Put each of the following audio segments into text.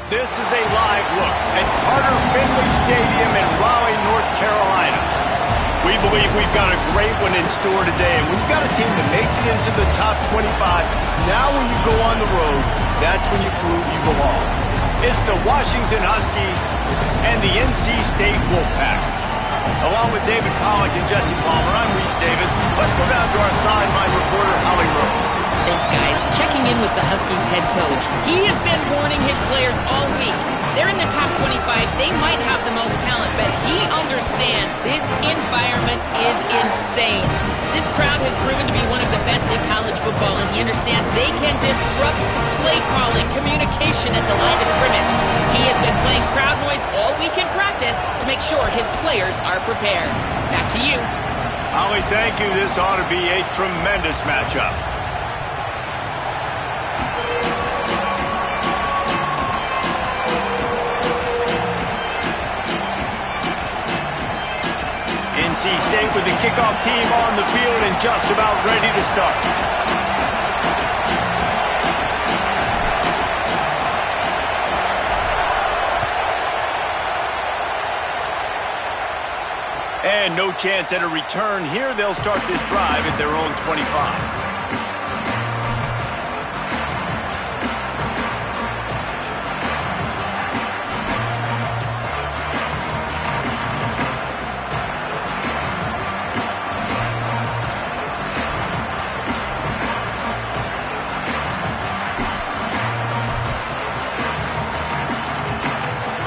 This is a live look at Carter Finley Stadium in Raleigh, North Carolina. We believe we've got a great one in store today, and we've got a team that makes it into the top 25. Now when you go on the road, that's when you prove you belong. It's the Washington Huskies and the NC State Wolfpack. Along with David Pollack and Jesse Palmer, I'm Reese Davis. Let's go down to our sideline reporter, Holly Rowe. Thanks, guys. Checking in with the Huskies head coach. He has been warning his players all week. They're in the top 25. They might have the most talent, but he understands this environment is insane. This crowd has proven to be one of the best in college football, and he understands they can disrupt play calling, communication at the line of scrimmage. He has been playing crowd noise all week in practice to make sure his players are prepared. Back to you. Holly, thank you. This ought to be a tremendous matchup. NC State with the kickoff team on the field and just about ready to start. And no chance at a return here. They'll start this drive at their own 25.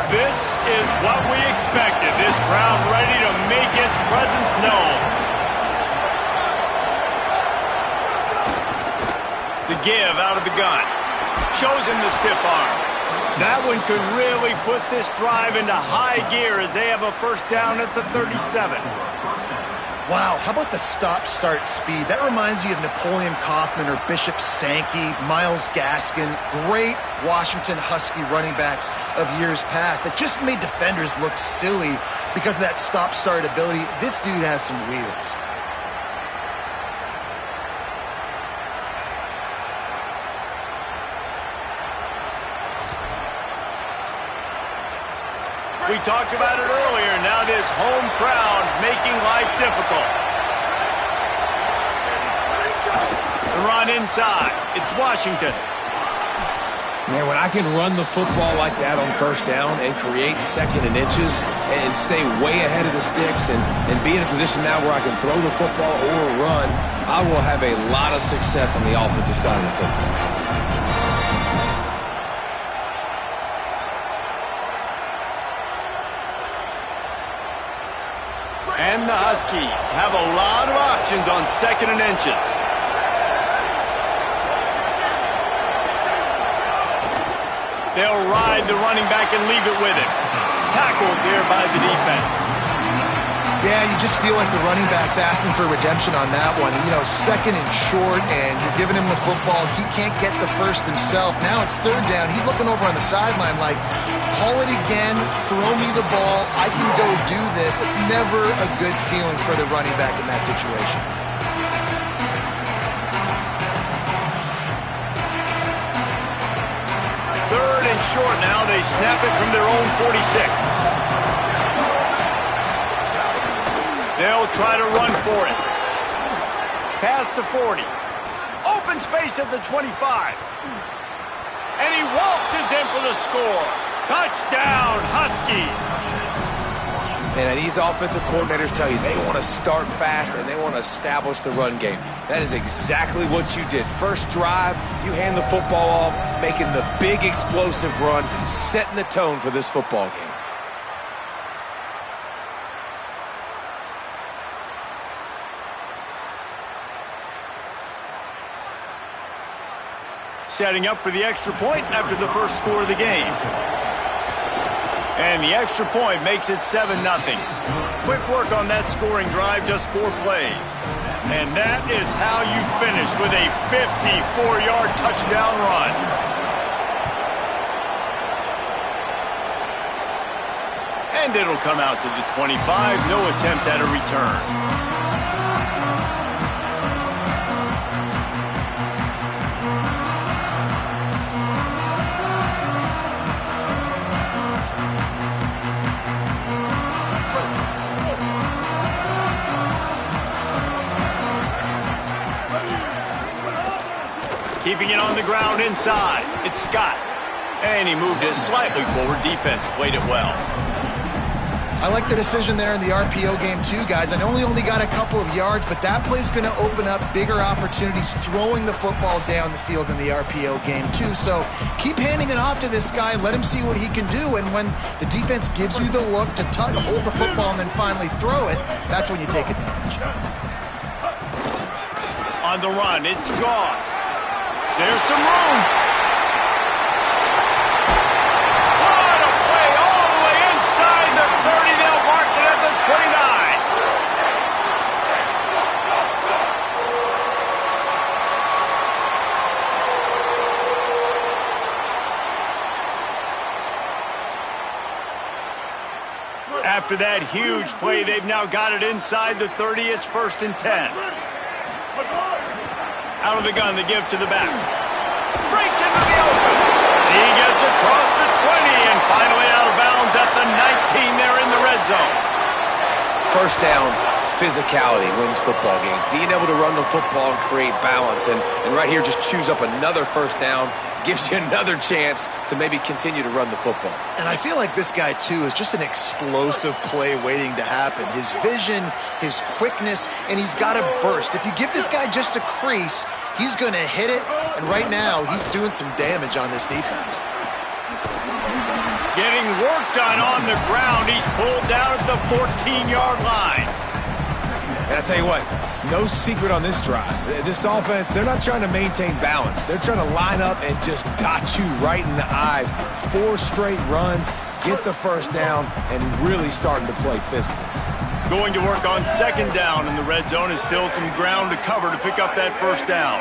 This is what we expected. This crowd ready to make its presence known. The give out of the gun. Shows him the stiff arm. That one could really put this drive into high gear as they have a first down at the 37. Wow, how about the stop-start speed? That reminds you of Napoleon Kaufman or Bishop Sankey, Myles Gaskin, great Washington Husky running backs of years past that just made defenders look silly because of that stop-start ability. This dude has some wheels. We talked about it earlier. Now this home crowd making life difficult. The run inside. It's Washington. Man, when I can run the football like that on first down and create second and inches and stay way ahead of the sticks and be in a position now where I can throw the football or run, I will have a lot of success on the offensive side of the football. And the Huskies have a lot of options on second and inches. They'll ride the running back and leave it with him. Tackled there by the defense. Yeah, you just feel like the running back's asking for redemption on that one. You know, second and short, and you're giving him the football. He can't get the first himself. Now it's third down. He's looking over on the sideline like, call it again, throw me the ball, I can go do this. It's never a good feeling for the running back in that situation. Third and short now. They snap it from their own 46. They'll try to run for it. Past the 40. Open space at the 25. And he waltzes in for the score. Touchdown, Huskies. And these offensive coordinators tell you they want to start fast and they want to establish the run game. That is exactly what you did. First drive, you hand the football off, making the big explosive run, setting the tone for this football game. Setting up for the extra point after the first score of the game. And the extra point makes it 7-0. Quick work on that scoring drive, just 4 plays. And that is how you finish with a 54-yard touchdown run. And it'll come out to the 25. No attempt at a return. Keeping it on the ground inside. It's Scott. And he moved it slightly forward. Defense played it well. I like the decision there in the RPO game too, guys. I know he only got a couple of yards, but that play's going to open up bigger opportunities throwing the football down the field in the RPO game too. So keep handing it off to this guy. Let him see what he can do. And when the defense gives you the look to hold the football and then finally throw it, that's when you take advantage. On the run, it's Goss. There's some room. What a play all the way inside the 30. They'll mark it at the 29. After that huge play, they've now got it inside the 30. It's 1st and 10. Out of the gun, they give to the back. Breaks into the open. He gets across the 20 and finally out of bounds at the 19 there in the red zone. First down, physicality wins football games. Being able to run the football and create balance. And right here, just choose up another first down. Gives you another chance to maybe continue to run the football. And I feel like this guy, too, is just an explosive play waiting to happen. His vision, his quickness, and he's got a burst. If you give this guy just a crease, he's going to hit it. And right now, he's doing some damage on this defense. Getting work done on the ground. He's pulled down at the 14-yard line. And I tell you what, no secret on this drive. This offense, they're not trying to maintain balance. They're trying to line up and just dot you right in the eyes. 4 straight runs, get the first down, and really starting to play physical. Going to work on 2nd down in the red zone is still some ground to cover to pick up that first down.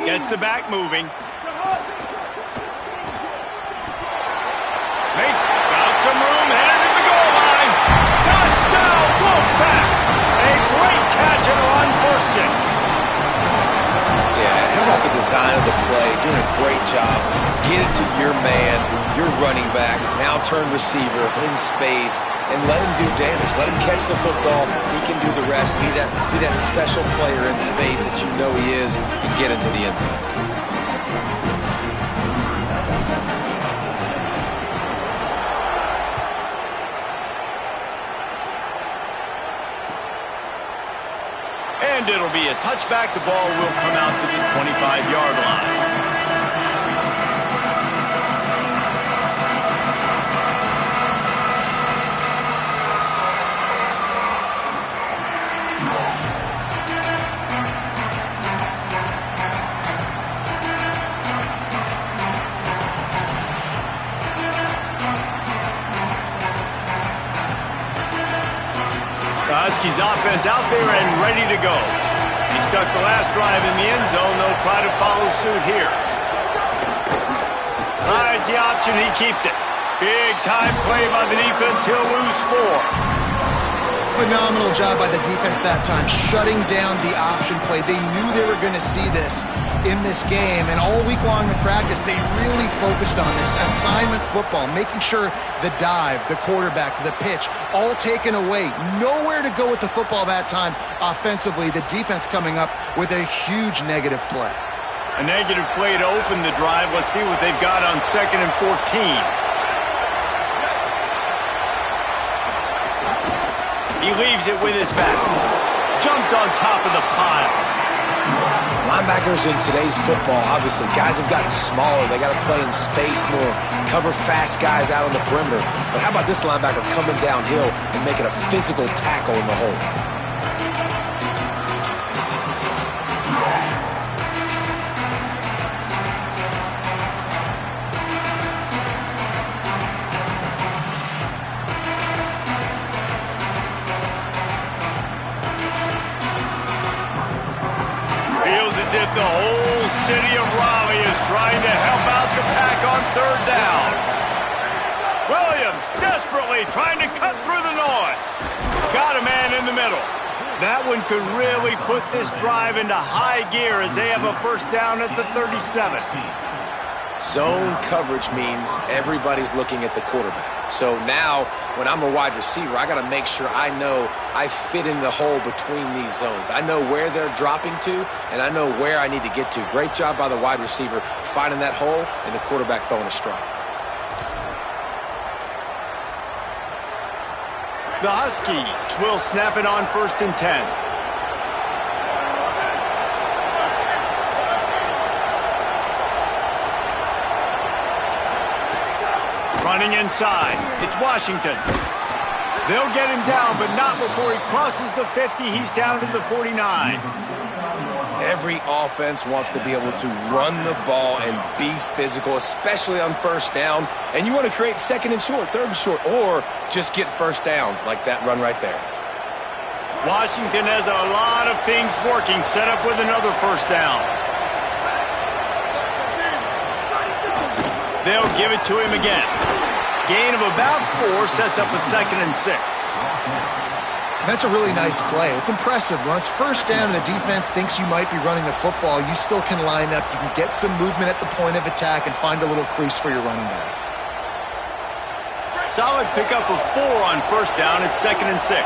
Gets the back moving. Makes some room, headed to the goal line. Touchdown, Wolfpack! A great catch and run for 6. Yeah, how about the design of the play? Doing a great job. Get it to your man, your running back, now turn receiver in space, and let him do damage. Let him catch the football. He can do the rest. Be that special player in space that you know he is, and get into the end zone. And it'll be a touchback. The ball will come out to the 25-yard line. Husky's offense out there and ready to go. He stuck the last drive in the end zone. They'll try to follow suit here. Rides the option. He keeps it. Big time play by the defense. He'll lose 4. Phenomenal job by the defense that time, shutting down the option play. They knew they were going to see this in this game, and all week long in practice, they really focused on this assignment football, making sure the dive, the quarterback, the pitch, all taken away. Nowhere to go with the football that time offensively. The defense coming up with a huge negative play. A negative play to open the drive. Let's see what they've got on 2nd and 14. He leaves it with his back. Jumped on top of the pile. Linebackers in today's football, obviously, guys have gotten smaller. They got to play in space more, cover fast guys out on the perimeter. But how about this linebacker coming downhill and making a physical tackle in the hole? As if the whole city of Raleigh is trying to help out the Pack on 3rd down. Williams desperately trying to cut through the noise. Got a man in the middle. That one could really put this drive into high gear as they have a first down at the 37. Zone coverage means everybody's looking at the quarterback. So now, when I'm a wide receiver, I got to make sure I know I fit in the hole between these zones. I know where they're dropping to, and I know where I need to get to. Great job by the wide receiver finding that hole, and the quarterback throwing a strike. The Huskies will snap it on 1st and 10. Running inside, it's Washington. They'll get him down, but not before he crosses the 50. He's down to the 49. Every offense wants to be able to run the ball and be physical, especially on 1st down. And you want to create 2nd and short, 3rd and short, or just get 1st downs like that run right there. Washington has a lot of things working, set up with another 1st down. They'll give it to him again. Gain of about 4 sets up a 2nd and 6. That's a really nice play. It's impressive. When it's 1st down and the defense thinks you might be running the football, you still can line up. You can get some movement at the point of attack and find a little crease for your running back. Solid pickup of 4 on 1st down. It's 2nd and 6.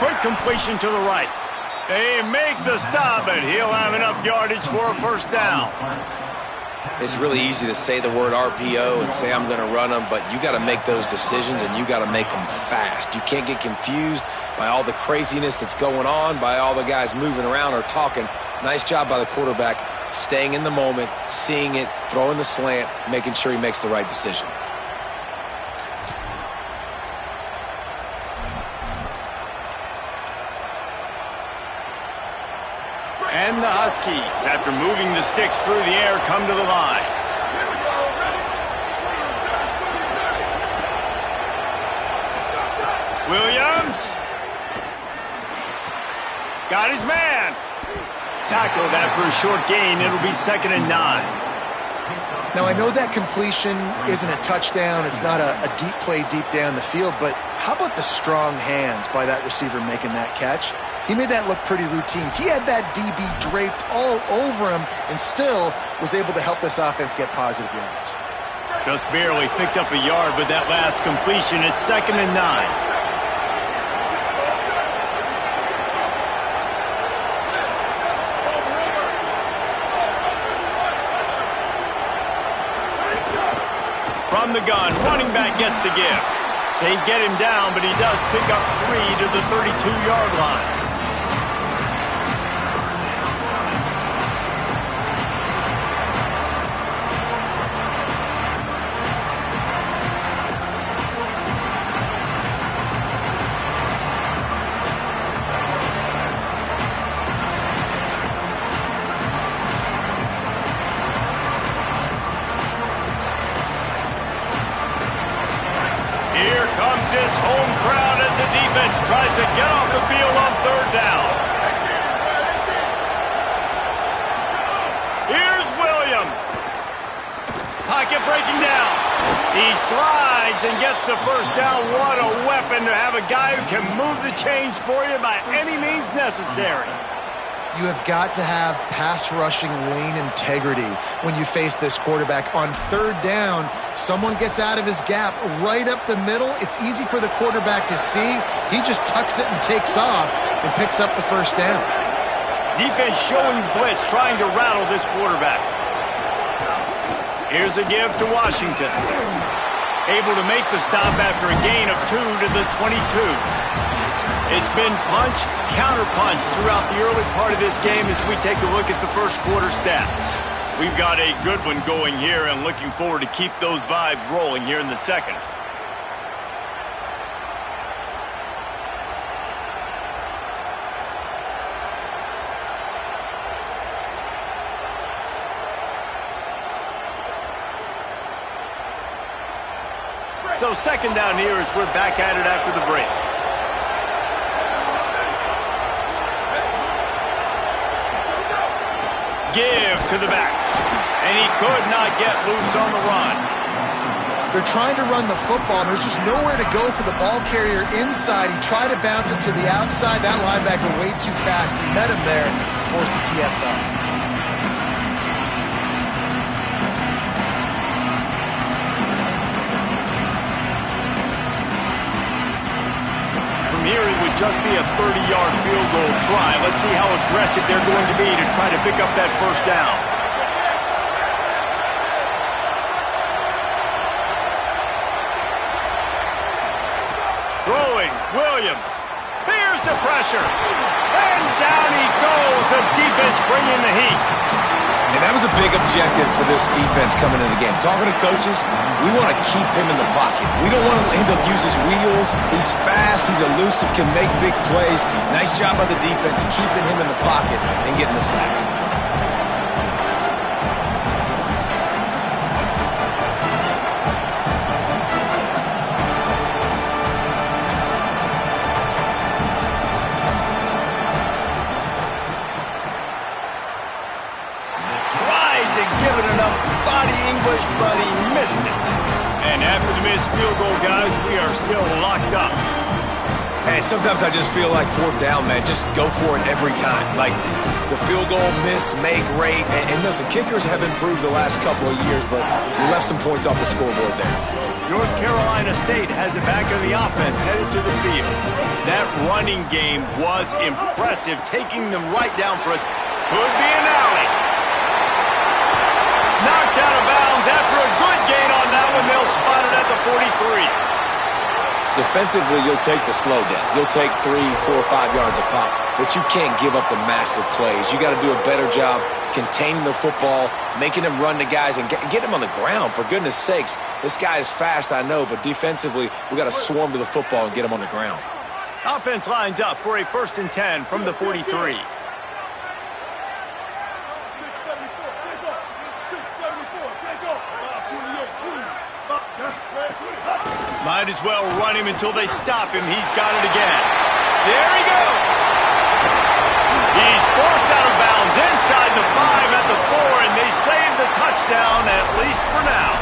Quick completion to the right. They make the stop, but he'll have enough yardage for a 1st down. It's really easy to say the word RPO and say I'm going to run them, but you got to make those decisions and you got to make them fast. You can't get confused by all the craziness that's going on, by all the guys moving around or talking. Nice job by the quarterback, staying in the moment, seeing it, throwing the slant, making sure he makes the right decision. And the Huskies, after moving the sticks through the air, come to the line. Williams. Got his man. Tackled after a short gain. It'll be 2nd and 9. Now, I know that completion isn't a touchdown. It's not a deep play deep down the field, but how about the strong hands by that receiver making that catch? He made that look pretty routine. He had that DB draped all over him and still was able to help this offense get positive yards. Just barely picked up a yard with that last completion. It's 2nd and 9. From the gun, running back gets to give. They get him down, but he does pick up 3 to the 32-yard line. His home crowd as the defense tries to get off the field on 3rd down. Here's Williams. Pocket breaking down. He slides and gets the 1st down. What a weapon to have a guy who can move the chains for you by any means necessary. You have got to have pass rushing lane integrity when you face this quarterback. On 3rd down, someone gets out of his gap right up the middle. It's easy for the quarterback to see. He just tucks it and takes off and picks up the 1st down. Defense showing blitz, trying to rattle this quarterback. Here's a give to Washington. Able to make the stop after a gain of 2 to the 22. It's been punch, counter-punch throughout the early part of this game as we take a look at the 1st quarter stats. We've got a good one going here and looking forward to keep those vibes rolling here in the 2nd. So 2nd down here as we're back at it after the break. Give to the back. And he could not get loose on the run. They're trying to run the football, and there's just nowhere to go for the ball carrier inside. He tried to bounce it to the outside. That linebacker way too fast. He met him there and forced the TFL. Here it would just be a 30-yard field goal try. Let's see how aggressive they're going to be to try to pick up that first down. Throwing, Williams. Here's the pressure. And down he goes. The defense bringing the heat. And that was a big objective for this defense coming into the game. Talking to coaches, we want to keep him in the pocket. We don't want him to use his wheels. He's fast. He's elusive, can make big plays. Nice job by the defense keeping him in the pocket and getting the sack. But he missed it. And after the missed field goal, guys, we are still locked up. Hey, sometimes I just feel like fourth down, man. Just go for it every time. Like the field goal, miss, make, rate. And listen, kickers have improved the last couple of years, but we left some points off the scoreboard there. North Carolina State has it back in the offense headed to the field. That running game was impressive, taking them right down for it. Could be an alley. Knocked out of bounds after a good gain on that one. They'll spot it at the 43. Defensively, you'll take the slow down. You'll take 3, 4, 5 yards a pop, but you can't give up the massive plays. You got to do a better job containing the football, making them run to guys, and get them on the ground. For goodness sakes, this guy is fast, I know, but defensively, we got to swarm to the football and get him on the ground. Offense lines up for a 1st and 10 from the 43. Might as well run him until they stop him. He's got it again. There he goes. He's forced out of bounds inside the 5 at the 4, and they save the touchdown, at least for now.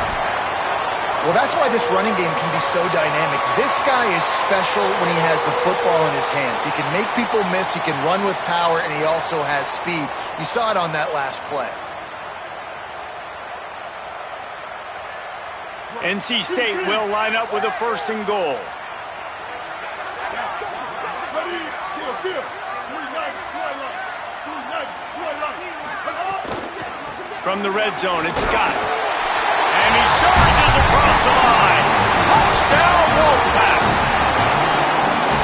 Well, that's why this running game can be so dynamic. This guy is special when he has the football in his hands. He can make people miss, he can run with power, and he also has speed. You saw it on that last play. NC State will line up with a 1st and goal. From the red zone, it's Scott. And he surges across the line. Touchdown, Wolfpack.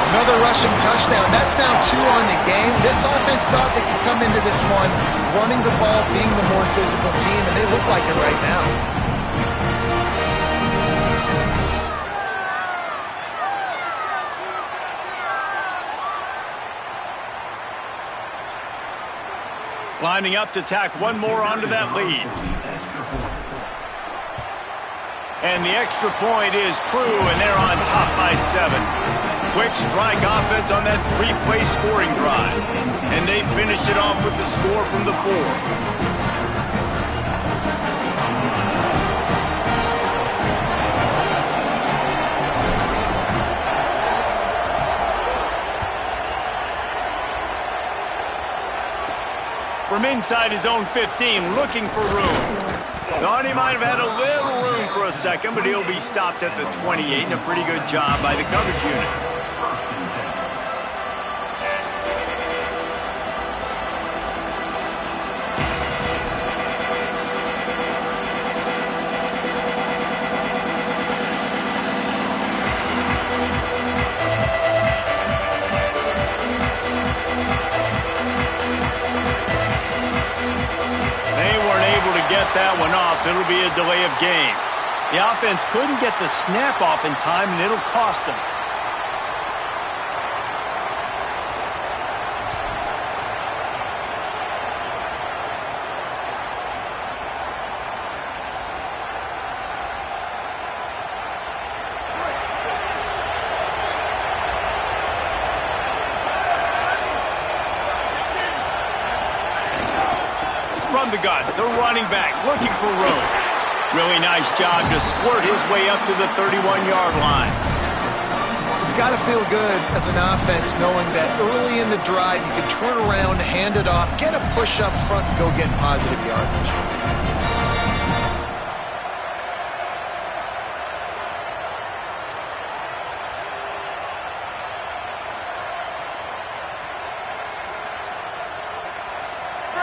Another rushing touchdown. That's now 2 on the game. This offense thought they could come into this one running the ball, being the more physical team, and they look like it right now. Lining up to tack one more onto that lead. And the extra point is true, and they're on top by 7. Quick strike offense on that 3-play scoring drive. And they finish it off with the score from the 4. From inside his own 15, looking for room. Thought he might have had a little room for a second, but he'll be stopped at the 28, and a pretty good job by the coverage unit. That one off. It'll be a delay of game. The offense couldn't get the snap off in time, and it'll cost them. From the gun, the running back looking for room. Really nice job to squirt his way up to the 31-yard line. It's got to feel good as an offense knowing that early in the drive you can turn around, hand it off, get a push up front, and go get positive yardage.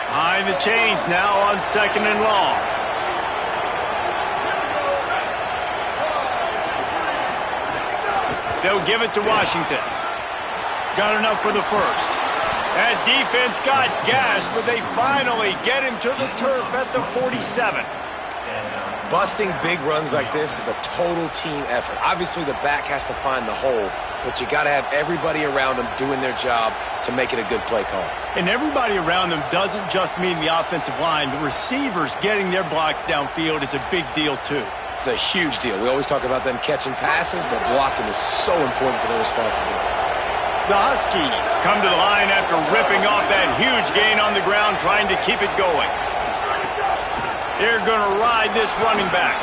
Behind the chains now on 2nd and long. They'll give it to Washington. Got enough for the first. That defense got gashed, but they finally get him to the turf at the 47. Busting big runs like this is a total team effort. Obviously, the back has to find the hole, but you got to have everybody around them doing their job to make it a good play call. And everybody around them doesn't just mean the offensive line. The receivers getting their blocks downfield is a big deal, too. It's a huge deal. We always talk about them catching passes, but blocking is so important for their responsibilities. The Huskies come to the line after ripping off that huge gain on the ground, trying to keep it going. They're going to ride this running back.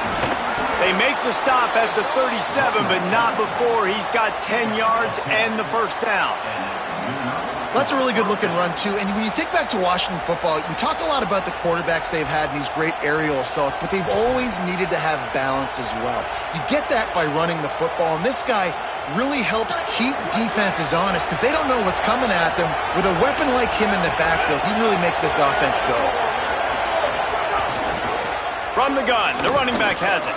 They make the stop at the 37, but not before he's got 10 yards and the first down. That's a really good-looking run, too. And when you think back to Washington football, we talk a lot about the quarterbacks they've had in these great aerial assaults, but they've always needed to have balance as well. You get that by running the football, and this guy really helps keep defenses honest because they don't know what's coming at them. With a weapon like him in the backfield, he really makes this offense go. From the gun, the running back has it.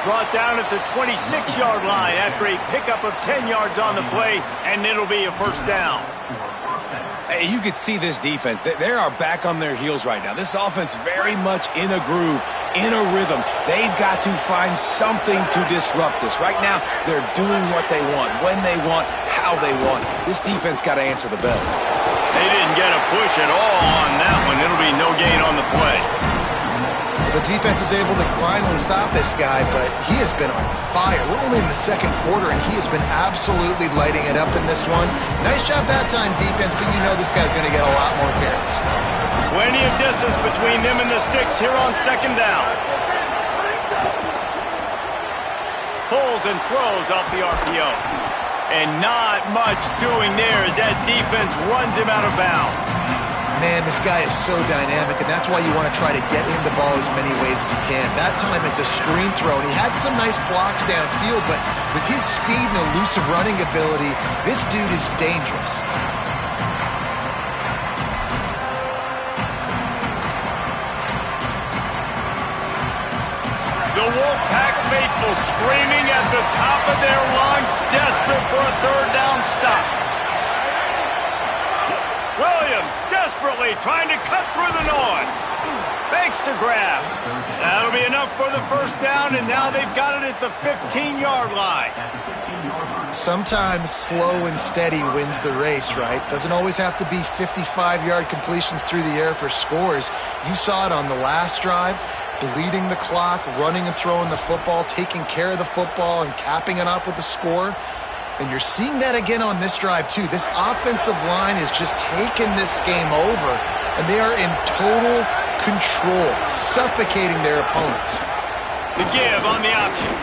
Brought down at the 26-yard line after a pickup of 10 yards on the play, and it'll be a first down. Hey, you could see this defense. They are back on their heels right now. This offense very much in a groove, in a rhythm. They've got to find something to disrupt this. Right now, they're doing what they want, when they want, how they want. This defense got to answer the bell. They didn't get a push at all on that one. It'll be no gain on the play. The defense is able to finally stop this guy, but he has been on fire. We're only in the second quarter, and he has been absolutely lighting it up in this one. Nice job that time, defense, but you know this guy's going to get a lot more carries. Plenty of distance between them and the sticks here on 2nd down. Pulls and throws off the RPO. And not much doing there as that defense runs him out of bounds. Man, this guy is so dynamic, and that's why you want to try to get him the ball as many ways as you can. That time it's a screen throw, and he had some nice blocks downfield, but with his speed and elusive running ability, this dude is dangerous. The Wolfpack faithful screaming at the top of their lungs, desperate for a third down stop. Williams desperately trying to cut through the noise. Fakes to grab. That'll be enough for the first down, and now they've got it at the 15-yard line. Sometimes slow and steady wins the race, right? Doesn't always have to be 55-yard completions through the air for scores. You saw it on the last drive, bleeding the clock, running and throwing the football, taking care of the football, and capping it off with a score. And you're seeing that again on this drive, too. This offensive line is just taking this game over, and they are in total control, suffocating their opponents. The give on the option.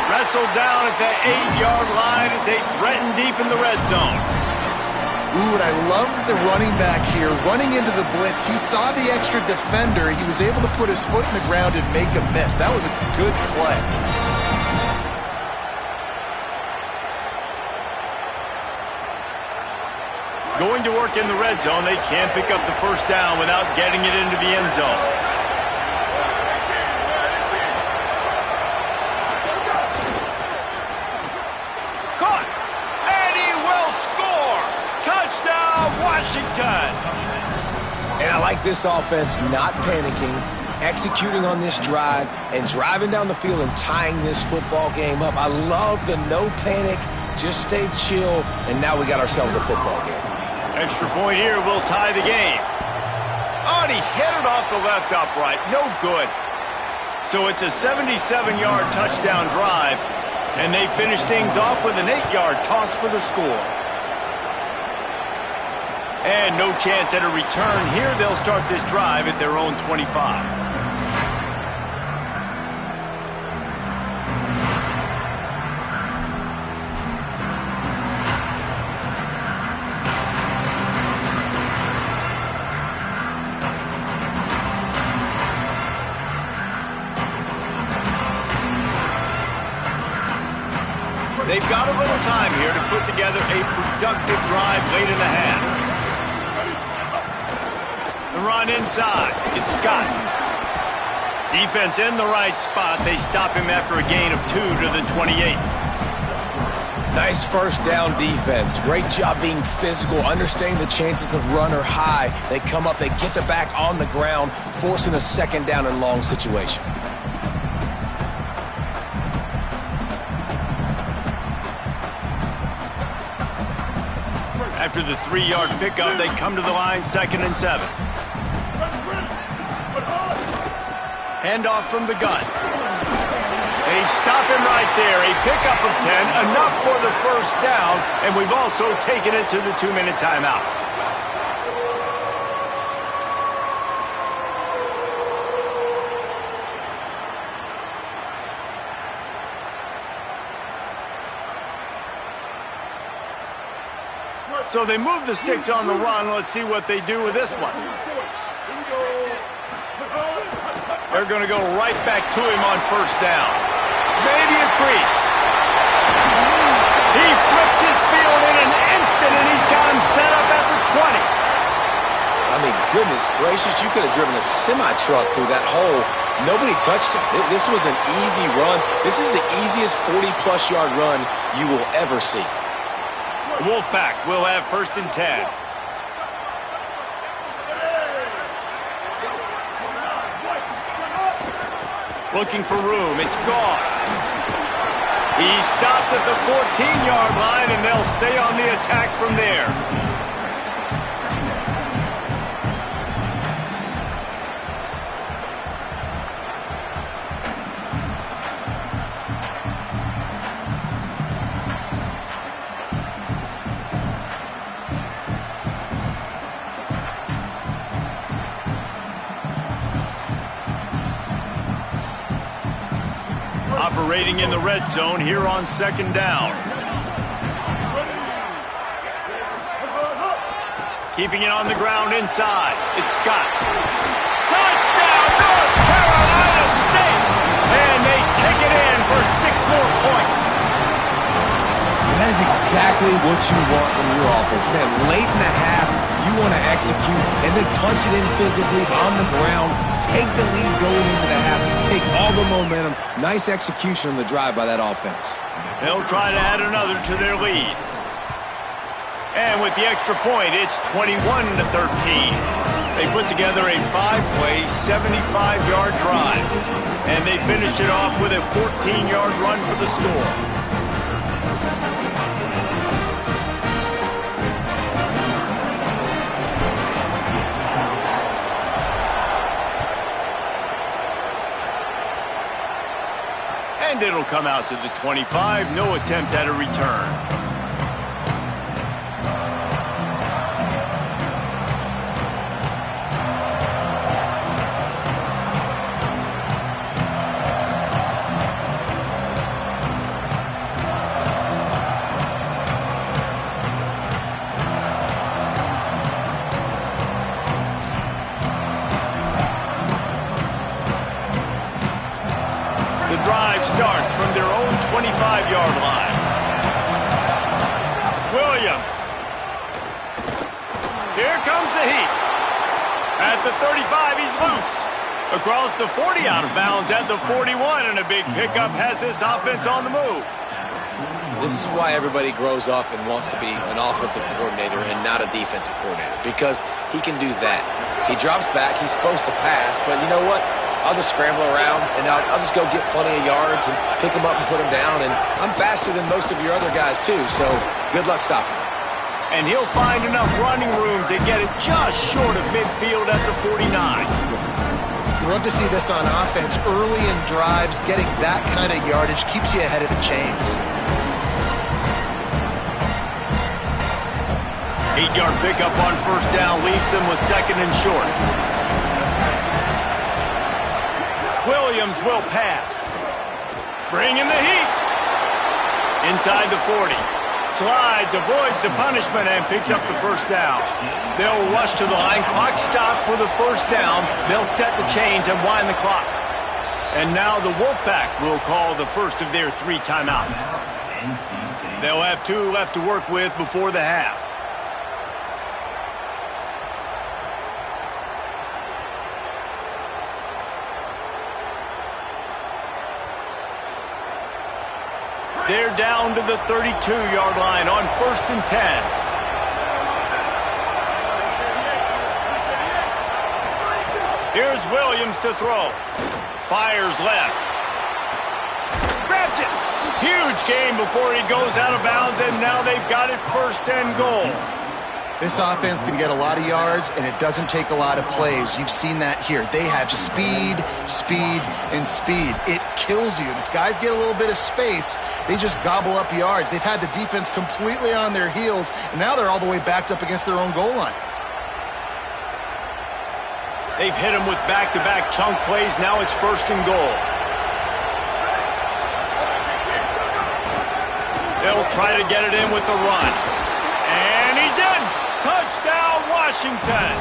Wrestled down at the 8-yard line as they threaten deep in the red zone. Ooh, and I love the running back here. Running into the blitz, he saw the extra defender. He was able to put his foot in the ground and make a miss. That was a good play. Going to work in the red zone, they can't pick up the first down without getting it into the end zone. Caught! And he will score! Touchdown, Washington! And I like this offense not panicking, executing on this drive, and driving down the field and tying this football game up. I love the no panic, just stay chill, and now we got ourselves a football game. Extra point here will tie the game. Oh, and he hit it off the left upright. No good. So it's a 77-yard touchdown drive, and they finish things off with an 8-yard toss for the score. And no chance at a return here. They'll start this drive at their own 25. They've got a little time here to put together a productive drive late in the half. The run inside. It's Scott. Defense in the right spot. They stop him after a gain of 2 to the 28. Nice first down defense. Great job being physical, understanding the chances of run or high. They come up, they get the back on the ground, forcing a second down and long situation. After the 3-yard pickup, they come to the line 2nd and 7. Handoff from the gun. They stop him right there. A pickup of 10, enough for the first down, and we've also taken it to the 2-minute timeout. So they move the sticks on the run. Let's see what they do with this one. They're going to go right back to him on first down. Maybe a crease. He flips his field in an instant, and he's got him set up at the 20. I mean, goodness gracious, you could have driven a semi-truck through that hole. Nobody touched him. This was an easy run. This is the easiest 40-plus yard run you will ever see. Wolfpack will have 1st and 10. Looking for room. It's Goss. He stopped at the 14-yard line, and they'll stay on the attack from there. Operating in the red zone here on 2nd down. Keeping it on the ground inside. It's Scott. Touchdown, North Carolina State! And they take it in for 6 more points. And that is exactly what you want from your offense. Man, late in the half, you want to execute and then punch it in physically on the ground, take the lead going into the half, take all the momentum. Nice execution on the drive by that offense. They'll try to add another to their lead. And with the extra point, it's 21 to 13. They put together a 5-play, 75-yard drive. And they finished it off with a 14-yard run for the score. And it'll come out to the 25. No attempt at a return. The drive starts from their own 25-yard line. Williams. Here comes the heat. At the 35, he's loose. Across the 40, out of bounds at the 41, and a big pickup has this offense on the move. This is why everybody grows up and wants to be an offensive coordinator and not a defensive coordinator, because he can do that. He drops back, he's supposed to pass, but you know what? I'll just scramble around, and I'll just go get plenty of yards and pick them up and put them down, and I'm faster than most of your other guys, too, so good luck stopping him. And he'll find enough running room to get it just short of midfield at the 49. You love to see this on offense. Early in drives, getting that kind of yardage keeps you ahead of the chains. 8-yard pickup on first down leaves them with second and short. Williams will pass. Bring in the heat. Inside the 40. Slides, avoids the punishment, and picks up the first down. They'll rush to the line. Clock stopped for the first down. They'll set the chains and wind the clock. And now the Wolfpack will call the first of their 3 timeouts. They'll have 2 left to work with before the half. They're down to the 32-yard line on first and 10. Here's Williams to throw. Fires left. Grabs it. Huge gain before he goes out of bounds, and now they've got it first and goal. This offense can get a lot of yards, and it doesn't take a lot of plays. You've seen that here. They have speed, speed, and speed. It kills you. And if guys get a little bit of space, they just gobble up yards. They've had the defense completely on their heels, and now they're all the way backed up against their own goal line. They've hit him with back-to-back chunk plays. Now it's first and goal. They'll try to get it in with the run. And he's in! Touchdown, Washington!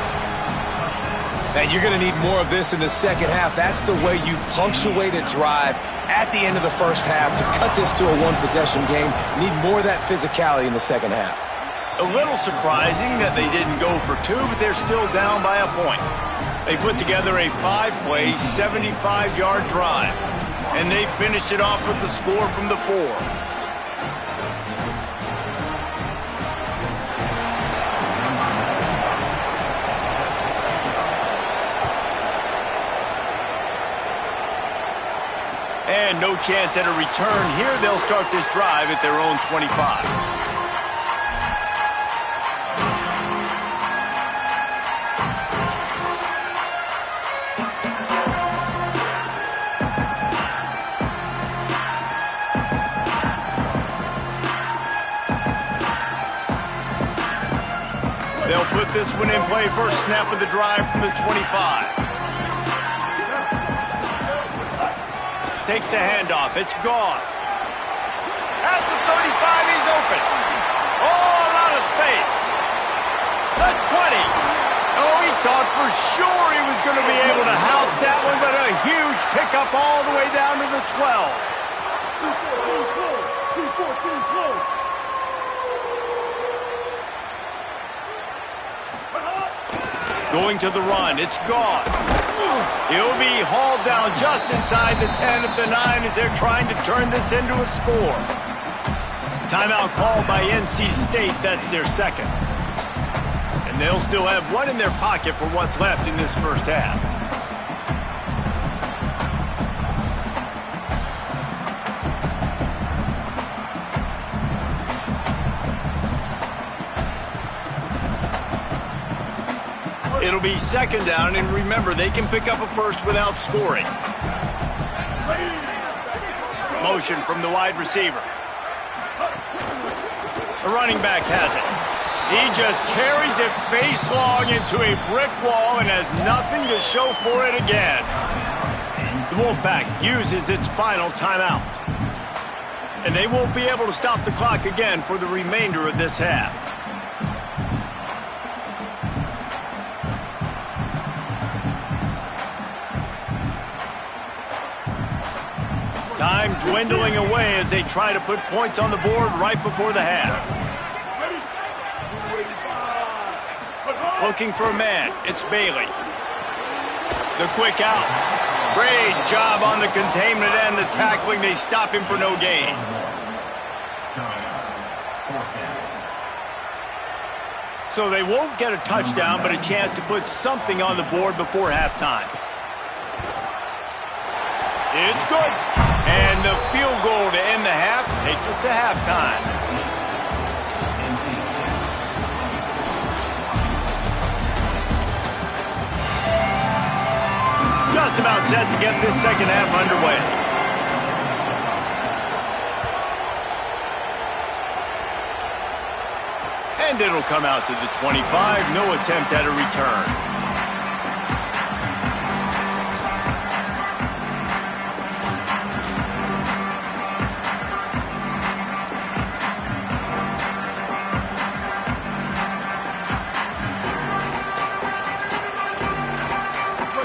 And you're going to need more of this in the second half. That's the way you punctuate a drive at the end of the first half to cut this to a one-possession game. Need more of that physicality in the second half. A little surprising that they didn't go for 2, but they're still down by a point. They put together a 5-play, 75-yard drive, and they finished it off with the score from the 4. And no chance at a return here. They'll start this drive at their own 25. They'll put this one in play. First snap of the drive from the 25. Takes a handoff. It's Gauze. At the 35, he's open. Oh, a lot of space. The 20. Oh, he thought for sure he was going to be able to house that one, but a huge pickup all the way down to the 12. Going to the run, it's Gauze. He'll be hauled down just inside the 10 of the 9 as they're trying to turn this into a score. Timeout called by NC State, that's their second. And they'll still have 1 in their pocket for what's left in this first half. It'll be second down, and remember, they can pick up a first without scoring. Motion from the wide receiver. The running back has it. He just carries it face long into a brick wall and has nothing to show for it again. The Wolfpack uses its final timeout. And they won't be able to stop the clock again for the remainder of this half. Time dwindling away as they try to put points on the board right before the half. Looking for a man, it's Bailey. The quick out. Great job on the containment and the tackling. They stop him for no gain. So they won't get a touchdown, but a chance to put something on the board before halftime. It's good. And the field goal to end the half takes us to halftime. Just about set to get this second half underway. And And it'll come out to the 25. No attempt at a return.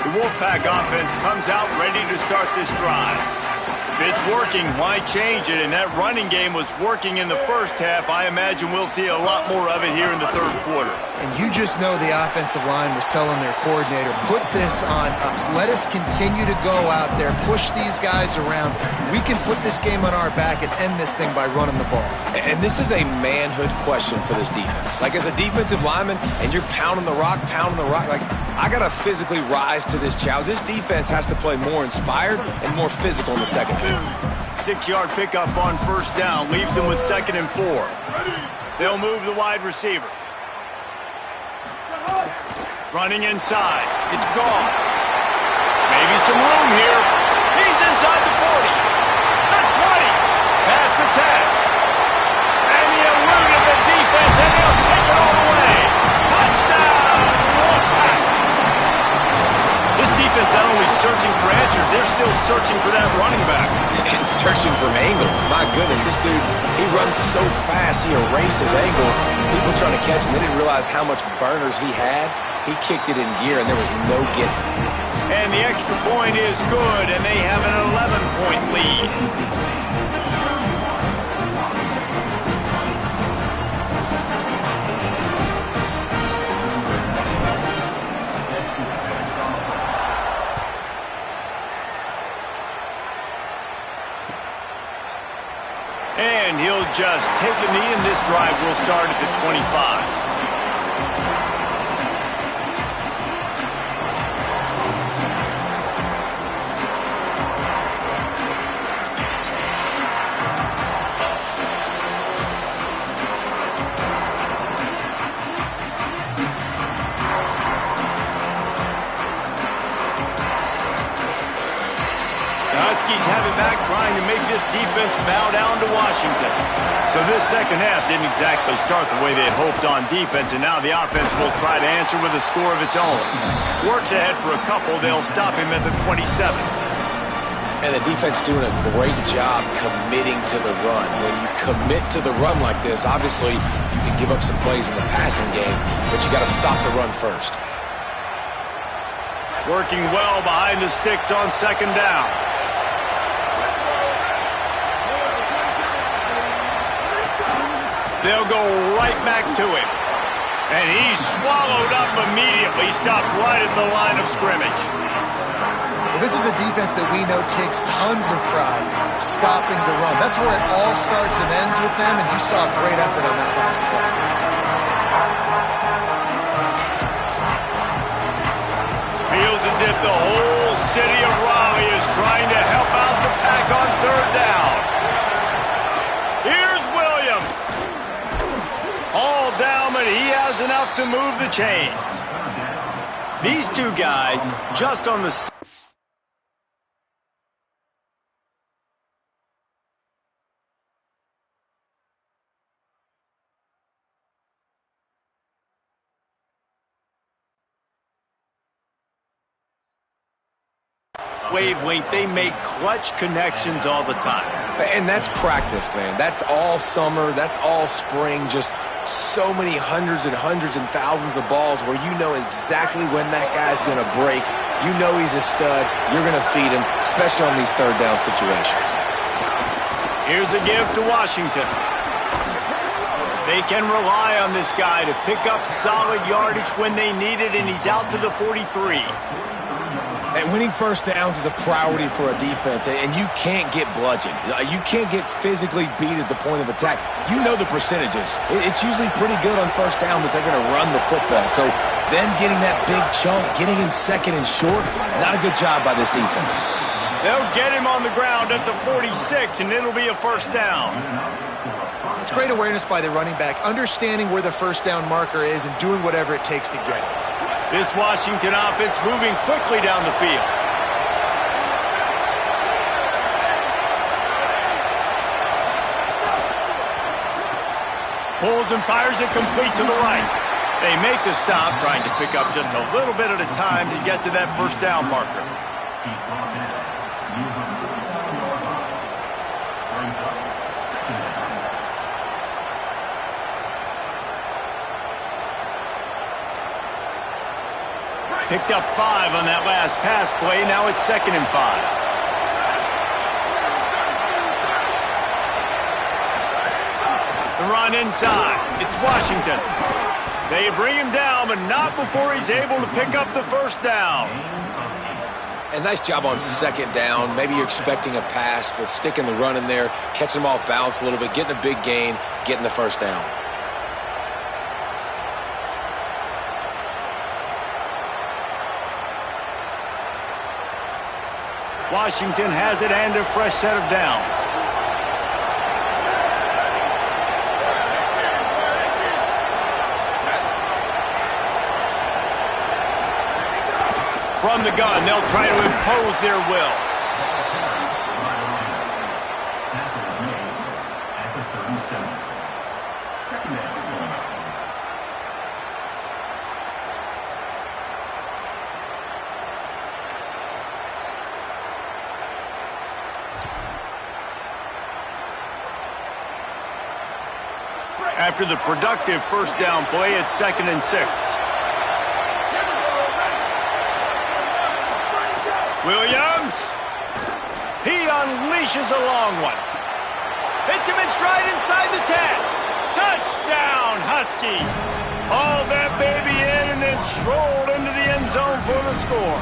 The Wolfpack offense comes out ready to start this drive. If it's working, why change it? And that running game was working in the first half. I imagine we'll see a lot more of it here in the third quarter. And you just know the offensive line was telling their coordinator, put this on us. Let us continue to go out there, push these guys around. We can put this game on our back and end this thing by running the ball. And this is a manhood question for this defense. Like, as a defensive lineman, and you're pounding the rock, like, I got to physically rise to this challenge. This defense has to play more inspired and more physical in the second half. 6-yard pickup on first down. Leaves them with 2nd and 4. They'll move the wide receiver. Running inside. It's Goff. Maybe some room here. He's inside the 40. The 20. Past the 10. And he eluded the defense, and they'll take it all the way. Touchdown, Wolfpack. This defense not only searching for answers, they're still searching for that running back. And searching for angles. My goodness, this dude, he runs so fast, he erases angles. People trying to catch him, they didn't realize how much burners he had. He kicked it in gear, and there was no getting. And the extra point is good, and they have an 11-point lead. And he'll just take a knee, and this drive will start at the 25. Huskies have it back, trying to make this defense bow down to Washington. So this second half didn't exactly start the way they had hoped on defense, and now the offense will try to answer with a score of its own. Works ahead for a couple. They'll stop him at the 27. And the defense doing a great job committing to the run. When you commit to the run like this, obviously you can give up some plays in the passing game, but you got to stop the run first. Working well behind the sticks on second down. They'll go right back to him. And he's swallowed up immediately, stopped right at the line of scrimmage. Well, this is a defense that we know takes tons of pride stopping the run. That's where it all starts and ends with them, and you saw great effort on that last play. Feels as if the whole city of Raleigh is trying to help out the Pack on third down. Here's Williams. All down, but he has enough to move the chains. These two guys just on the wavelength, they make clutch connections all the time. And that's practice, man. That's all summer. That's all spring. Just so many hundreds and thousands of balls where you know exactly when that guy's going to break. You know he's a stud. You're going to feed him, especially on these third down situations. Here's a give to Washington. They can rely on this guy to pick up solid yardage when they need it, and he's out to the 43. And winning first downs is a priority for a defense, and you can't get bludgeoned. You can't get physically beat at the point of attack. You know the percentages. It's usually pretty good on first down that they're going to run the football. So them getting that big chunk, getting in second and short, not a good job by this defense. They'll get him on the ground at the 46, and it'll be a first down. It's great awareness by the running back, understanding where the first down marker is and doing whatever it takes to get it. This Washington offense moving quickly down the field. Pulls and fires it complete to the right. They make the stop, trying to pick up just a little bit at a time to get to that first down marker. Picked up 5 on that last pass play. Now it's 2nd and 5. The run inside. It's Washington. They bring him down, but not before he's able to pick up the first down. And nice job on 2nd down. Maybe you're expecting a pass, but sticking the run in there, catching him off balance a little bit, getting a big gain, getting the first down. Washington has it and a fresh set of downs. From the gun, they'll try to impose their will. After the productive first down play, it's 2nd and 6. Williams. He unleashes a long one. Hits him in stride inside the 10. Touchdown, Husky. Hauled that baby in and then strolled into the end zone for the score.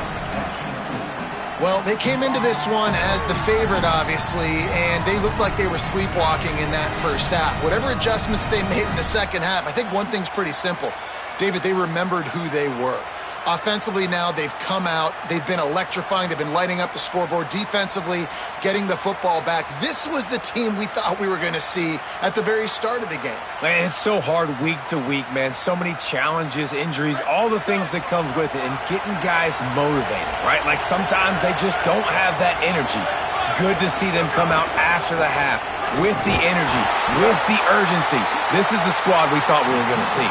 Well, they came into this one as the favorite, obviously, and they looked like they were sleepwalking in that first half. Whatever adjustments they made in the second half, I think one thing's pretty simple. David, they remembered who they were. Offensively now, they've come out. They've been electrifying. They've been lighting up the scoreboard. Defensively, getting the football back. This was the team we thought we were going to see at the very start of the game. Man, it's so hard week to week, man. So many challenges, injuries, all the things that comes with it, and getting guys motivated, right? Like sometimes they just don't have that energy. Good to see them come out after the half with the energy, with the urgency. This is the squad we thought we were going to see.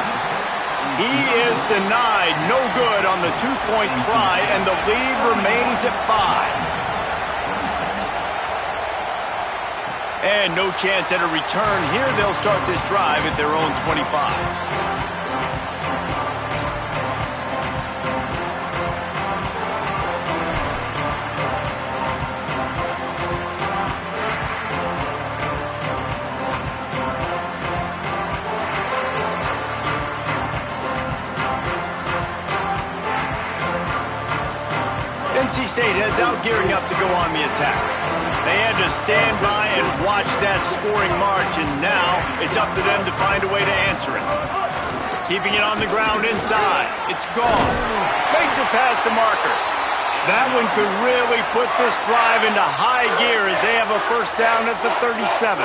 He is denied no good on the 2-point try, and the lead remains at 5. And no chance at a return here. They'll start this drive at their own 25. NC State heads out, gearing up to go on the attack. They had to stand by and watch that scoring march, and now it's up to them to find a way to answer it. Keeping it on the ground inside. It's gone. Makes it past the marker. That one could really put this drive into high gear as they have a first down at the 37.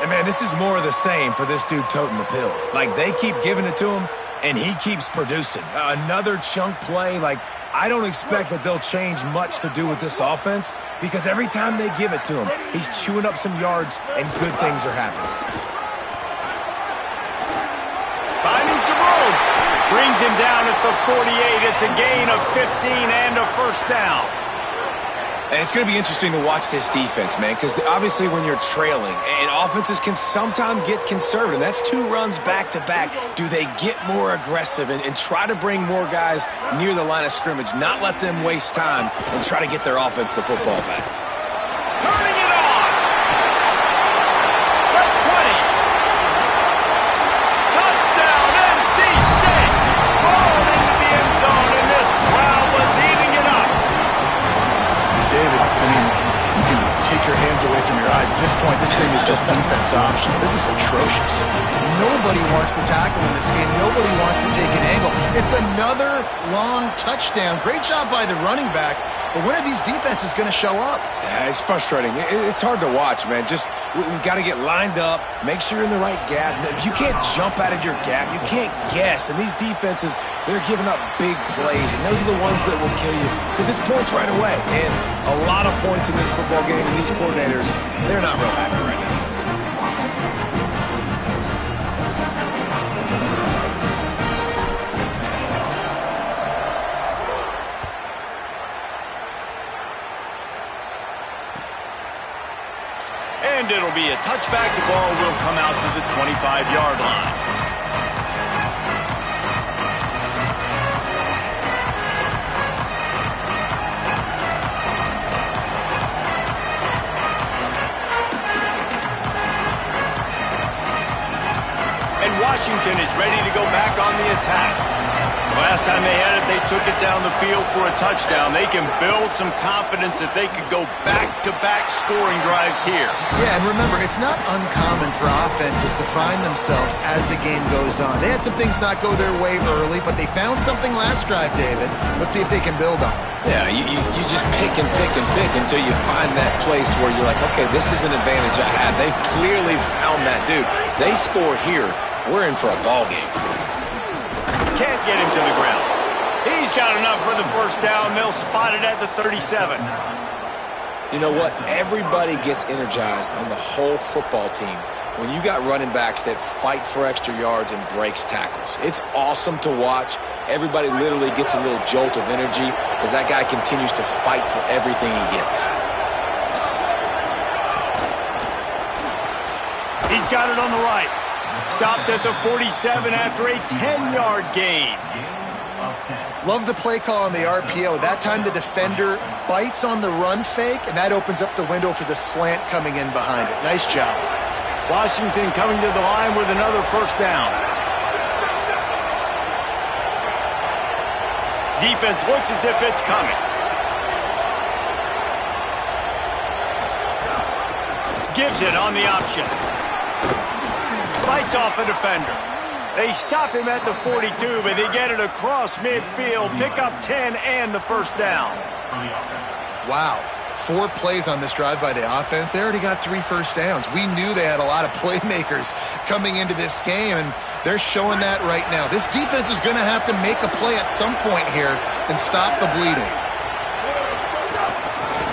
And, man, this is more of the same for this dude toting the pill. Like, they keep giving it to him, and he keeps producing. Another chunk play, like, I don't expect that they'll change much to do with this offense because every time they give it to him, he's chewing up some yards and good things are happening. Finding some room. Brings him down at the 48. It's a gain of 15 and a first down. And it's going to be interesting to watch this defense, man, because obviously when you're trailing, and offenses can sometimes get conservative. That's 2 runs back-to-back. Do they get more aggressive and try to bring more guys near the line of scrimmage, not let them waste time, and try to get their offense the football back? Turning it on! The 20! Touchdown, NC State! Rolled into the end zone, and this crowd was eating it up. David, I mean, you can take your hands away from your eyes. At this point, this thing is just defense optional. This is atrocious. Nobody wants to tackle in this game. Nobody wants to take an angle. It's another long touchdown. Great job by the running back. But when are these defenses going to show up? Yeah, it's frustrating. It's hard to watch, man. Just we've got to get lined up, make sure you're in the right gap. You can't jump out of your gap. You can't guess. And these defenses, they're giving up big plays, and those are the ones that will kill you because it's points right away. And a lot of points in this football game, and these coordinators, they're not real happy right now. And it'll be a touchback. The ball will come out to the 25-yard line. And Washington is ready to go back on the attack. Last time they had it, they took it down the field for a touchdown. They can build some confidence that they could go back-to-back scoring drives here. Yeah, and remember, it's not uncommon for offenses to find themselves as the game goes on. They had some things not go their way early, but they found something last drive, David. Let's see if they can build on it. Yeah, you just pick and pick and pick until you find that place where you're like, okay, this is an advantage I had. They clearly found that dude. They score here, we're in for a ball game. Can't get him to the ground. He's got enough for the first down. They'll spot it at the 37. You know what? Everybody gets energized on the whole football team when you got running backs that fight for extra yards and breaks tackles. It's awesome to watch. Everybody literally gets a little jolt of energy as that guy continues to fight for everything he gets. He's got it on the right. Stopped at the 47 after a 10-yard gain. Love the play call on the RPO. That time the defender bites on the run fake, and that opens up the window for the slant coming in behind it. Nice job. Washington coming to the line with another first down. Defense looks as if it's coming. Gives it on the option. Fights off a defender. They stop him at the 42, but they get it across midfield. Pick up 10 and the first down. Wow. 4 plays on this drive by the offense. They already got 3 first downs. We knew they had a lot of playmakers coming into this game, and they're showing that right now. This defense is going to have to make a play at some point here and stop the bleeding.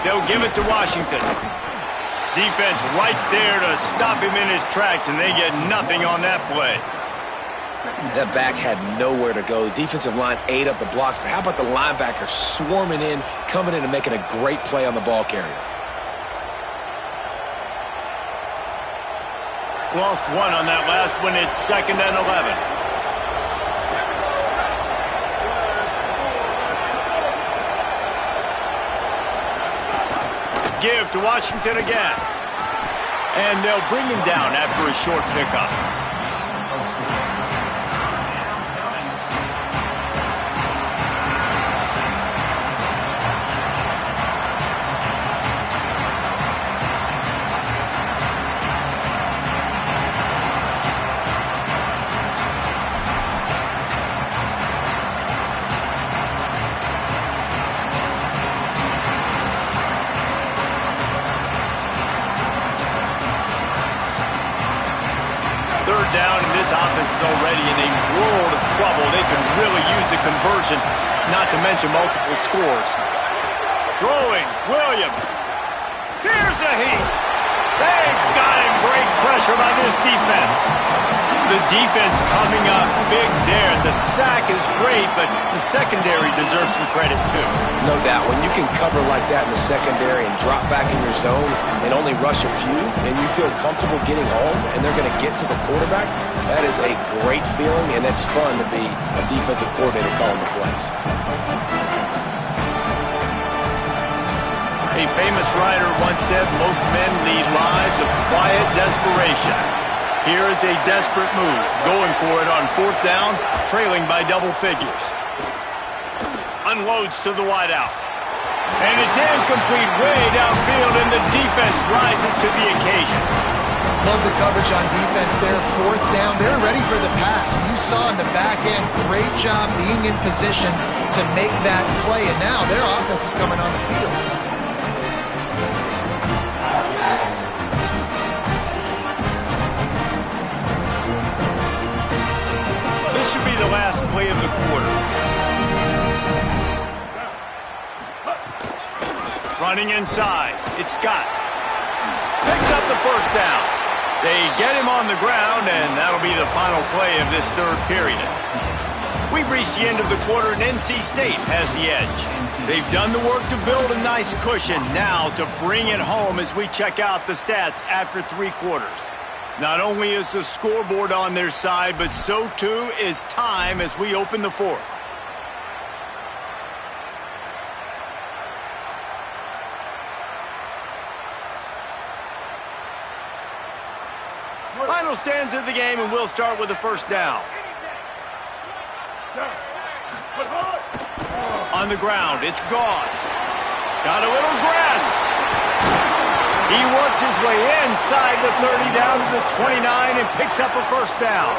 They'll give it to Washington. Defense right there to stop him in his tracks, and they get nothing on that play. That back had nowhere to go. The defensive line ate up the blocks, but how about the linebacker swarming in, coming in and making a great play on the ball carrier? Lost one on that last one. It's 2nd and 11. Give to Washington again. And they'll bring him down after a short pickup. Down, and this offense is already in a world of trouble. They could really use a conversion, not to mention multiple scores. Throwing, Williams. Here's a heat. They've got him. Great pressure by this defense. The defense coming up big there. The sack is great, but the secondary deserves some credit too. No doubt. When you can cover like that in the secondary and drop back in your zone and only rush a few, and you feel comfortable getting home and they're going to get to the quarterback, that is a great feeling, and it's fun to be a defensive coordinator calling the plays. A famous writer once said, most men lead lives of quiet desperation. Here is a desperate move, going for it on 4th down, trailing by double figures. Unloads to the wideout. And it's incomplete way downfield, and the defense rises to the occasion. Love the coverage on defense there. 4th down. They're ready for the pass. You saw in the back end, great job being in position to make that play. And now their offense is coming on the field. This should be the last play of the quarter. Running inside. It's Scott. Picks up the first down. They get him on the ground, and that'll be the final play of this 3rd period. We've reached the end of the quarter, and NC State has the edge. They've done the work to build a nice cushion. Now to bring it home as we check out the stats after 3 quarters. Not only is the scoreboard on their side, but so too is time as we open the 4th. Final stands of the game, and we'll start with the first down. On the ground, it's Gauze. Got a little grass. He works his way inside the 30 down to the 29 and picks up a first down.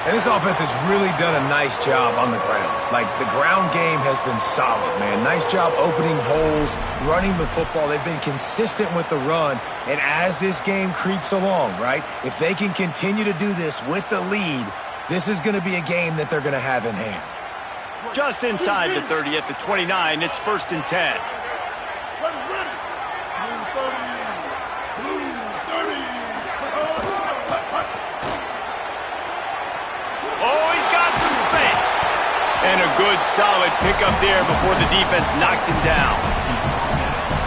And this offense has really done a nice job on the ground. Like, the ground game has been solid, man. Nice job opening holes, running the football. They've been consistent with the run. And as this game creeps along, right, if they can continue to do this with the lead, this is going to be a game that they're going to have in hand. Just inside the 30 at the 29, it's 1st and 10. Oh, he's got some space. And a good, solid pickup there before the defense knocks him down.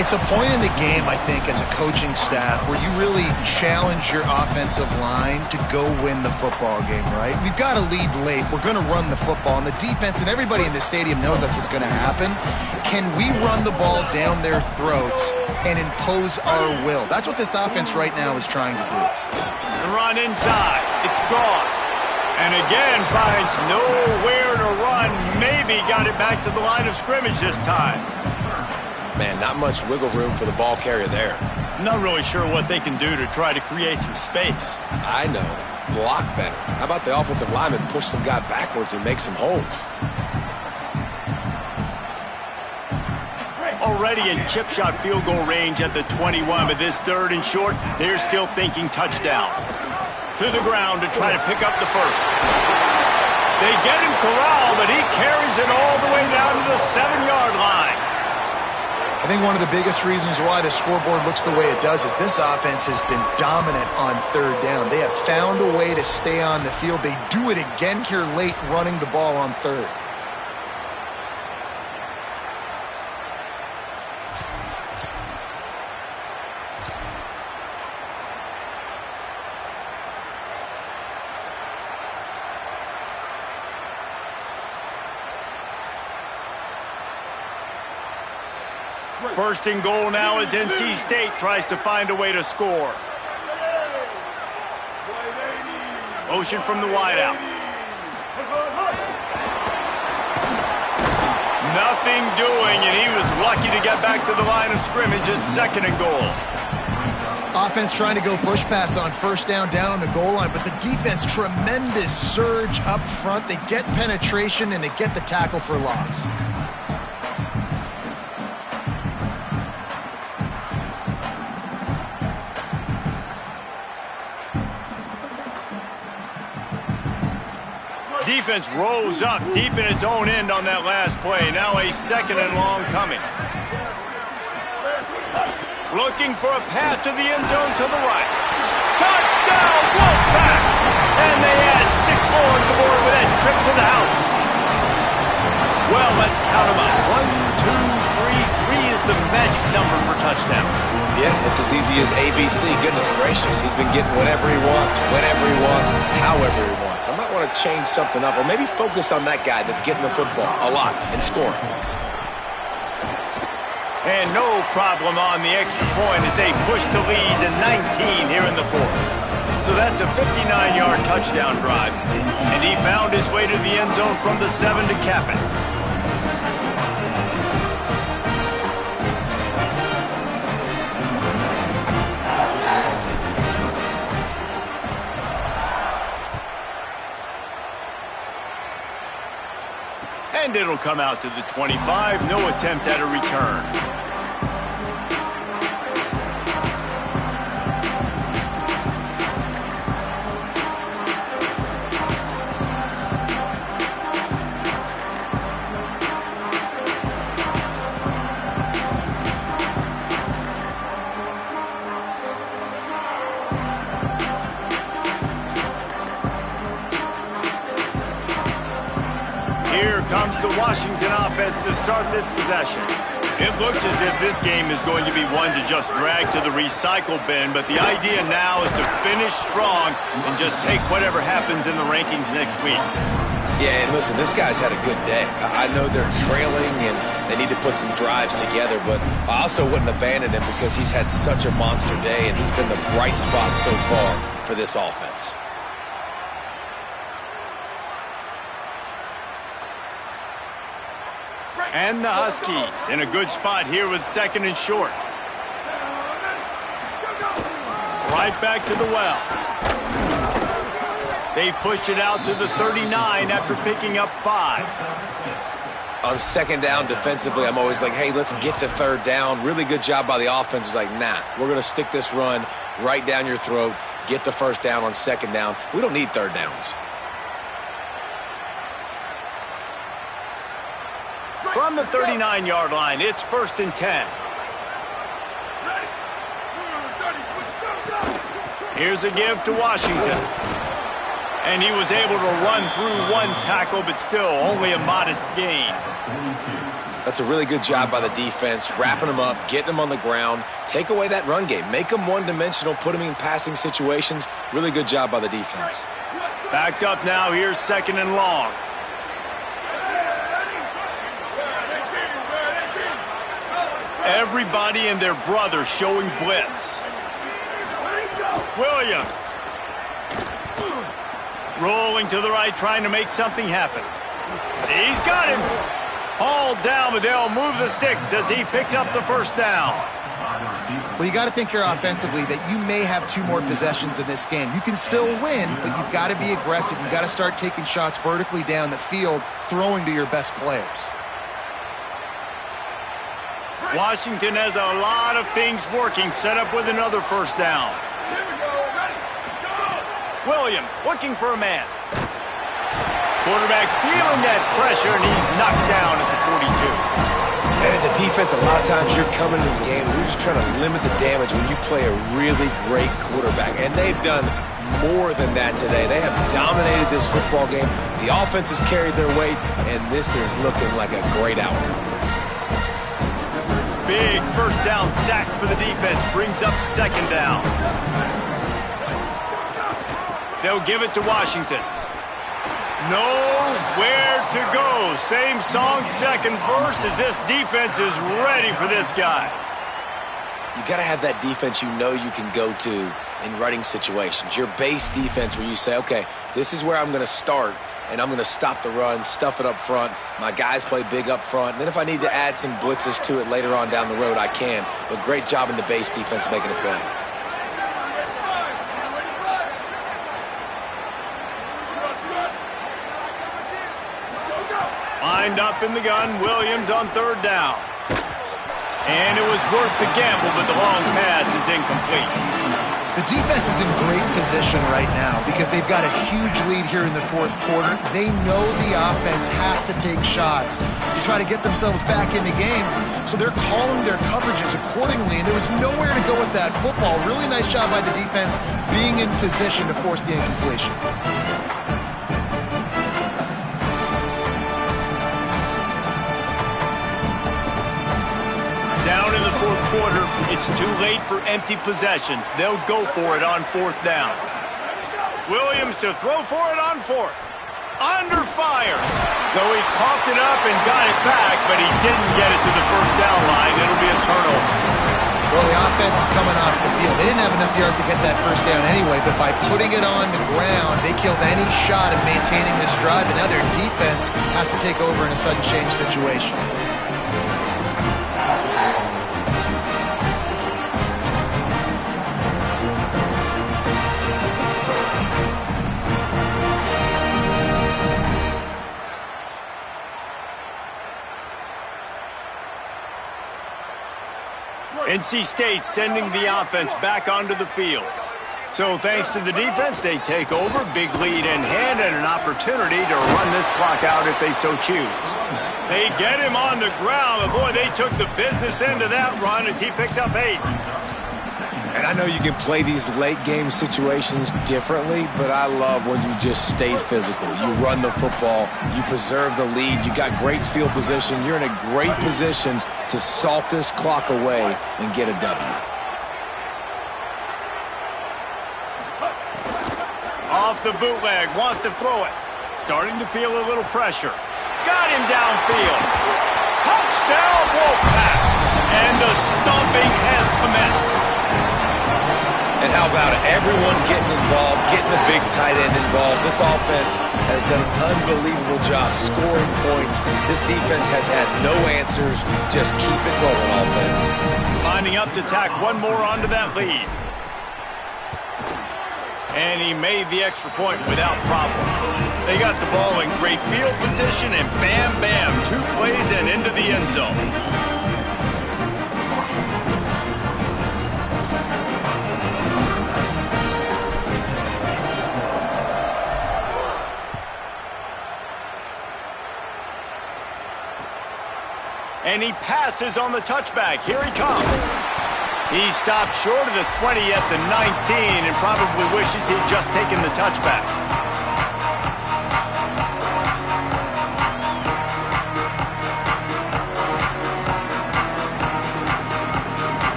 It's a point in the game, I think, as a coaching staff where you really challenge your offensive line to go win the football game, right? We've got to lead late. We're going to run the football. And the defense and everybody in the stadium knows that's what's going to happen. Can we run the ball down their throats and impose our will? That's what this offense right now is trying to do. The run inside. It's Gauze. And again, finds nowhere to run. Maybe got it back to the line of scrimmage this time. Man, not much wiggle room for the ball carrier there. Not really sure what they can do to try to create some space. I know. Block better. How about the offensive lineman push some guy backwards and make some holes? Already in chip shot field goal range at the 21, but this 3rd and short, they're still thinking touchdown. To the ground to try to pick up the first. They get him corralled, but he carries it all the way down to the 7-yard line. I think one of the biggest reasons why the scoreboard looks the way it does is this offense has been dominant on 3rd down. They have found a way to stay on the field. They do it again here late, running the ball on 3rd. First and goal now as NC State tries to find a way to score. Motion from the wideout. Nothing doing, and he was lucky to get back to the line of scrimmage at 2nd and goal. Offense trying to go push pass on 1st down on the goal line, but the defense, tremendous surge up front. They get penetration, and they get the tackle for loss. Defense rose up deep in its own end on that last play. Now a 2nd and long coming. Looking for a path to the end zone to the right. Touchdown, Wolfpack! And they add 6 more to the board with that trip to the house. Well, let's count them up. 1, 2, 3. 3 is the magic number for touchdowns. Yeah, it's as easy as ABC. Goodness gracious. He's been getting whatever he wants, whenever he wants, however he wants. I might want to change something up or maybe focus on that guy that's getting the football a lot and scoring. And no problem on the extra point as they push the lead to 19 here in the 4th. So that's a 59-yard touchdown drive. And he found his way to the end zone from the 7 to cap it. And it'll come out to the 25. No attempt at a return. Here comes the Washington offense to start this possession. It looks as if this game is going to be one to just drag to the recycle bin, but the idea now is to finish strong and just take whatever happens in the rankings next week. Yeah, and listen, this guy's had a good day. I know they're trailing and they need to put some drives together, but I also wouldn't abandon him because he's had such a monster day and he's been the bright spot so far for this offense. And the Huskies in a good spot here with 2nd and short. Right back to the well. They've pushed it out to the 39 after picking up 5. On 2nd down defensively, I'm always like, hey, let's get the 3rd down. Really good job by the offense. It's like, nah, we're going to stick this run right down your throat, get the 1st down on 2nd down. We don't need 3rd downs. From the 39-yard line, it's 1st and 10. Here's a give to Washington. And he was able to run through 1 tackle, but still only a modest gain. That's a really good job by the defense, wrapping them up, getting them on the ground, take away that run game, make them one-dimensional, put them in passing situations. Really good job by the defense. Backed up now, here's 2nd and long. Everybody and their brother showing blitz. Williams. Rolling to the right, trying to make something happen. He's got him. Hauled down, but they'll move the sticks as he picks up the 1st down. Well, you got to think here offensively that you may have 2 more possessions in this game. You can still win, but you've got to be aggressive. You've got to start taking shots vertically down the field, throwing to your best players. Washington has a lot of things working, set up with another 1st down. Williams looking for a man. Quarterback feeling that pressure, and he's knocked down at the 42. And as a defense, a lot of times you're coming into the game and you're just trying to limit the damage when you play a really great quarterback. And they've done more than that today. They have dominated this football game. The offense has carried their weight, and this is looking like a great outcome. Big 1st down sack for the defense brings up 2nd down. They'll give it to Washington. Nowhere to go. Same song, 2nd verse, as this defense is ready for this guy. You got to have that defense you know you can go to in running situations. Your base defense where you say, okay, this is where I'm going to start, and I'm going to stop the run, stuff it up front. My guys play big up front. And then if I need to add some blitzes to it later on down the road, I can. But great job in the base defense making a play. Lined up in the gun, Williams on 3rd down. And it was worth the gamble, but the long pass is incomplete. The defense is in great position right now because they've got a huge lead here in the 4th quarter. They know the offense has to take shots to try to get themselves back in the game. So they're calling their coverages accordingly, and there was nowhere to go with that football. Really nice job by the defense being in position to force the incompletion. Down in the 4th quarter, it's too late for empty possessions. They'll go for it on 4th down. Williams to throw for it on 4th. Under fire. Though he coughed it up and got it back, but he didn't get it to the 1st down line. It'll be a turnover. Well, the offense is coming off the field. They didn't have enough yards to get that 1st down anyway, but by putting it on the ground, they killed any shot at maintaining this drive, and now their defense has to take over in a sudden change situation. NC State sending the offense back onto the field. So thanks to the defense, they take over, big lead in hand, and an opportunity to run this clock out if they so choose. They get him on the ground, but boy, they took the business end of that run as he picked up 8. And I know you can play these late game situations differently, but I love when you just stay physical. You run the football, you preserve the lead, you got great field position, you're in a great position to salt this clock away and get a W. Off the bootleg, wants to throw it. Starting to feel a little pressure. Got him downfield. Touchdown, Wolfpack! And the stomping has commenced. And how about it? Everyone getting involved, getting the big tight end involved. This offense has done an unbelievable job scoring points. This defense has had no answers. Just keep it rolling, offense. Lining up to tack one more onto that lead. And he made the extra point without problem. They got the ball in great field position, and bam, bam, 2 plays and into the end zone. And he passes on the touchback. Here he comes. He stopped short of the 20 at the 19 and probably wishes he'd just taken the touchback.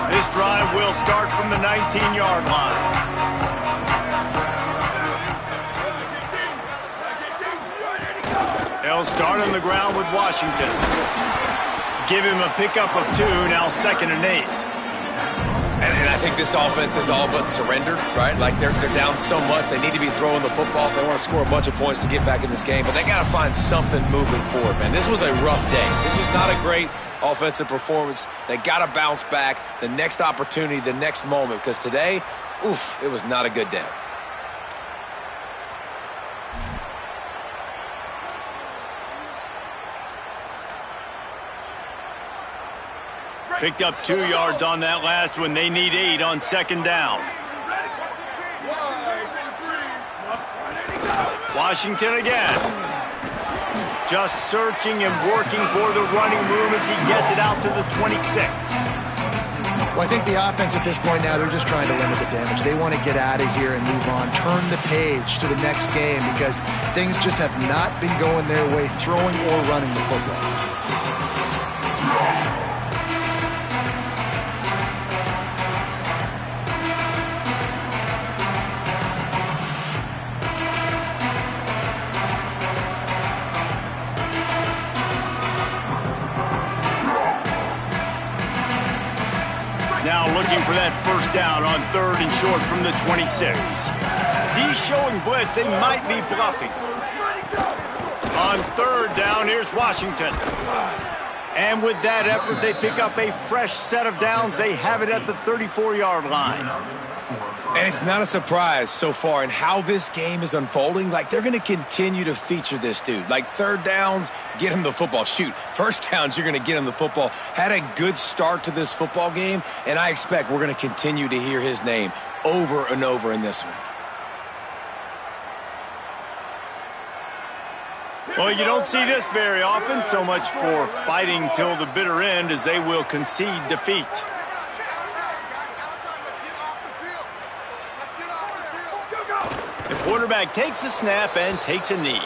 This drive will start from the 19-yard line. They'll start on the ground with Washington. Give him a pickup of 2, now 2nd and 8. And I think this offense is all but surrendered, right? Like they're down so much, they need to be throwing the football if they want to score a bunch of points to get back in this game. But they got to find something moving forward, man. This was a rough day. This was not a great offensive performance. They got to bounce back. The next opportunity, the next moment, because today, oof, it was not a good day. Picked up 2 yards on that last one. They need 8 on 2nd down. Washington again. Just searching and working for the running room as he gets it out to the 26. Well, I think the offense at this point now, they're just trying to limit the damage. They want to get out of here and move on, turn the page to the next game because things just have not been going their way, throwing or running the football. Now looking for that first down on 3rd and short from the 26. D showing blitz. They might be bluffing. On 3rd down, here's Washington. And with that effort, they pick up a fresh set of downs. They have it at the 34-yard line. And it's not a surprise so far in how this game is unfolding. Like, they're going to continue to feature this dude. Like, 3rd downs, get him the football. Shoot, 1st downs, you're going to get him the football. Had a good start to this football game, and I expect we're going to continue to hear his name over and over in this one. Well, you don't see this very often. So much for fighting till the bitter end as they will concede defeat. The quarterback takes a snap and takes a knee.